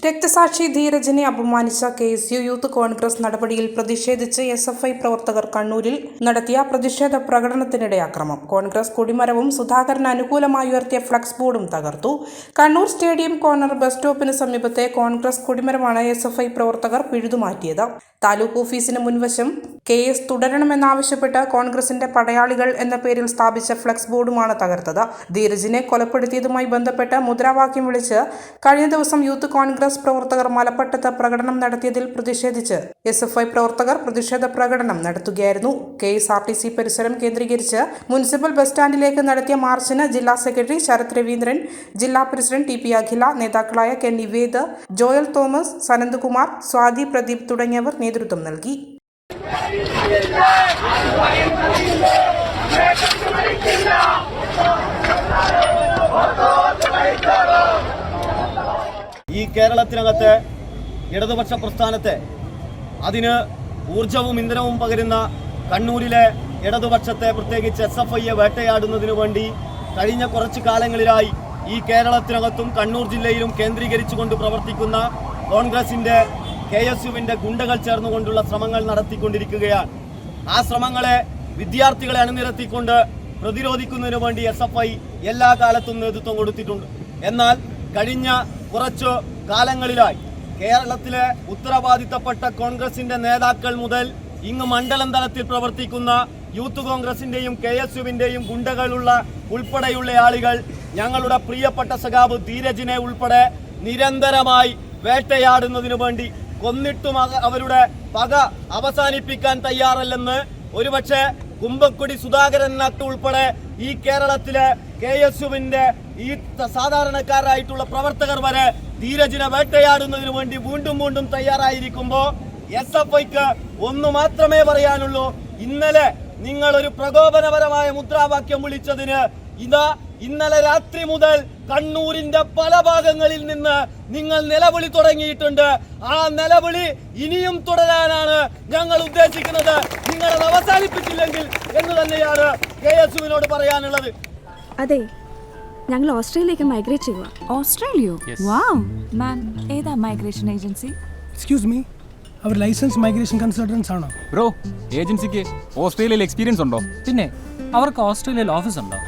രക്തസാക്ഷി ധീരജിനെ അപമാനിച്ച KSU youth Congress നടപടിയിൽ പ്രതിഷേധിച്ച് SFI പ്രവർത്തകർ കണ്ണൂരിൽ നടത്തിയ പ്രതിഷേധ പ്രകടനത്തിനിടെ അക്രമം. കോൺഗ്രസ് കൊടിമരവും സുധാകരന് അനുകൂലമായി ഉയർത്തിയ ഫ്ലക്സ് ബോർഡും തകർത്തു. കണ്ണൂർ സ്റ്റേഡിയം കോർണർ ബസ് സ്റ്റോപ്പിന് സമീപത്തെ കോൺഗ്രസ് കൊടിമരമാണ് SFI പ്രവർത്തകർ പിഴുതുമാറ്റിയത്. താലൂക്ക് ഓഫീസിന് മുൻവശം KS തുടരണമെന്നാവശ്യപ്പെട്ട് കോൺഗ്രസിന്റെ പടയാളികൾ എന്ന പേരിൽ സ്ഥാപിച്ച ഫ്ലക്സ് ബോർഡുമാണ് തകർത്തത്. ധീരജിനെ കൊലപ്പെടുത്തിയതുമായി ബന്ധപ്പെട്ട് മുദ്രാവാക്യം വിളിച്ച് കഴിഞ്ഞ ദിവസം യൂത്ത് കോൺഗ്രസ് പ്രവർത്തകർ മലപ്പട്ടത്ത് പ്രകടനം നടത്തിയതിൽ പ്രതിഷേധിച്ച് SFI പ്രവർത്തകർ പ്രതിഷേധ പ്രകടനം നടത്തുകയായിരുന്നു. KSRTC പരിസരം കേന്ദ്രീകരിച്ച് മുനിസിപ്പൽ ബസ് സ്റ്റാൻഡിലേക്ക് നടത്തിയ മാർച്ചിന് ജില്ലാ സെക്രട്ടറി ശരത് രവീന്ദ്രൻ, ജില്ലാ പ്രസിഡന്റ് TP അഖില, നേതാക്കളായ K Nived, Joel Thomas, Sanandakumar, Swathi Pradeep തുടങ്ങിയവർ നേതൃത്വം നൽകി. ഈ കേരളത്തിനകത്തെ ഇടതുപക്ഷ പ്രസ്ഥാനത്തെ അതിന് ഊർജവും ഇന്ധനവും പകരുന്ന കണ്ണൂരിലെ ഇടതുപക്ഷത്തെ പ്രത്യേകിച്ച് SFIയെ വേട്ടയാടുന്നതിനു വേണ്ടി കഴിഞ്ഞ കുറച്ചു കാലങ്ങളിലായി ഈ കേരളത്തിനകത്തും കണ്ണൂർ ജില്ലയിലും കേന്ദ്രീകരിച്ചുകൊണ്ട് പ്രവർത്തിക്കുന്ന കോൺഗ്രസിന്റെ KSUവിന്റെ ഗുണ്ടകൾ ചേർന്നുകൊണ്ടുള്ള ശ്രമങ്ങൾ നടത്തിക്കൊണ്ടിരിക്കുകയാണ്. ആ ശ്രമങ്ങളെ വിദ്യാർത്ഥികളെ അണിനിരത്തിക്കൊണ്ട് പ്രതിരോധിക്കുന്നതിനു വേണ്ടി SFI എല്ലാ കാലത്തും നേതൃത്വം കൊടുത്തിട്ടുണ്ട്. എന്നാൽ കഴിഞ്ഞ കുറച്ചു കാലങ്ങളിലായി കേരളത്തിലെ ഉത്തരവാദിത്തപ്പെട്ട കോൺഗ്രസിന്റെ നേതാക്കൾ മുതൽ ഇങ്ങ് മണ്ഡലം തലത്തിൽ പ്രവർത്തിക്കുന്ന യൂത്ത് കോൺഗ്രസിന്റെയും KSUവിന്റെയും ഗുണ്ടകളുള്ള ഉൾപ്പെടെയുള്ള ആളുകൾ ഞങ്ങളുടെ പ്രിയപ്പെട്ട സഖാവ് ധീരജിനെ ഉൾപ്പെടെ നിരന്തരമായി വേട്ടയാടുന്നതിനു വേണ്ടി കൊന്നിട്ടും അവരുടെ പക അവസാനിപ്പിക്കാൻ തയ്യാറല്ലെന്ന് ഒരുപക്ഷെ കുമ്പക്കുടി സുധാകരൻ ഉൾപ്പെടെ ഈ കേരളത്തിലെ KSUവിന്റെ ഈ സാധാരണക്കാരായിട്ടുള്ള പ്രവർത്തകർ വരെ ധീരജിനെ വേട്ടയാടുന്നതിന് വേണ്ടി വീണ്ടും വീണ്ടും തയ്യാറായിരിക്കുമ്പോൾ SFIക്ക് ഒന്നു മാത്രമേ പറയാനുള്ളൂ. ഇന്നലെ നിങ്ങൾ ഒരു പ്രകോപനപരമായ മുദ്രാവാക്യം വിളിച്ചതിന് ഇന്നലെ രാത്രി മുതൽ കണ്ണൂരിന്റെ പല ഭാഗങ്ങളിൽ നിന്ന് നിങ്ങൾ നിലവിളി തുടങ്ങിയിട്ടുണ്ട്. ആ നിലവിളി ഇനിയും തുടരാനാണ് ഞങ്ങൾ ഉദ്ദേശിക്കുന്നത്. നിങ്ങളത് അവസാനിപ്പിച്ചില്ലെങ്കിൽ എന്ന് തന്നെയാണ് KSUവിനോട് പറയാനുള്ളത്. അതെ, ഞങ്ങൾ ഓസ്ട്രേലിയയിലേക്ക് മൈഗ്രേറ്റ് ചെയ്യുക. ഓസ്ട്രേലിയയോ? വാവ് മാം, ഏതാ മൈഗ്രേഷൻ ഏജൻസി? എക്സ്ക്യൂസ് മീ, അവർ ലൈസൻസ് മൈഗ്രേഷൻ കൺസൾട്ടൻസ് ആണോ? ബ്രോ, ഏജൻസിക്ക് ഓസ്ട്രേലിയയിൽ എക്സ്പീരിയൻസ് ഉണ്ടോ? പിന്നെ അവർക്ക് ഓസ്ട്രേലിയയിൽ ഓഫീസ് ഉണ്ടോ?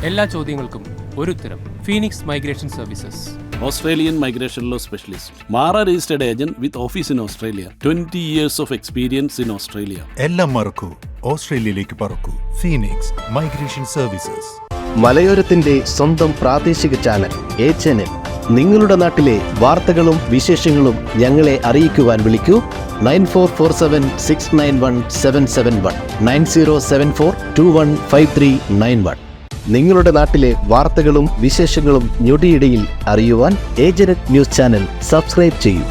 എല്ലാ ചോദ്യങ്ങൾക്കും ഒരു ഉത്തരം. Phoenix migration services, Australian migration law specialist, Mara registered agent with office in Australia, 20 years of experience in Australia. എല്ലാം മറക്കൂ, ഓസ്ട്രേലിയയിലേക്ക് പറക്കൂ. Phoenix migration services. മലയോരത്തിന്റെ സ്വന്തം പ്രാദേശിക ചാനൽ HNN. നിങ്ങളുടെ നാട്ടിലെ വാർത്തകളും വിശേഷങ്ങളും ഞങ്ങളെ അറിയിക്കുവാൻ വിളിക്കൂ 9447691771 9074215391. നിങ്ങളുടെ നാട്ടിലെ വാർത്തകളും വിശേഷങ്ങളും ഞൊടിയിടയിൽ അറിയുവാൻ ഏജന്റ് ന്യൂസ് ചാനൽ സബ്സ്ക്രൈബ് ചെയ്യൂ.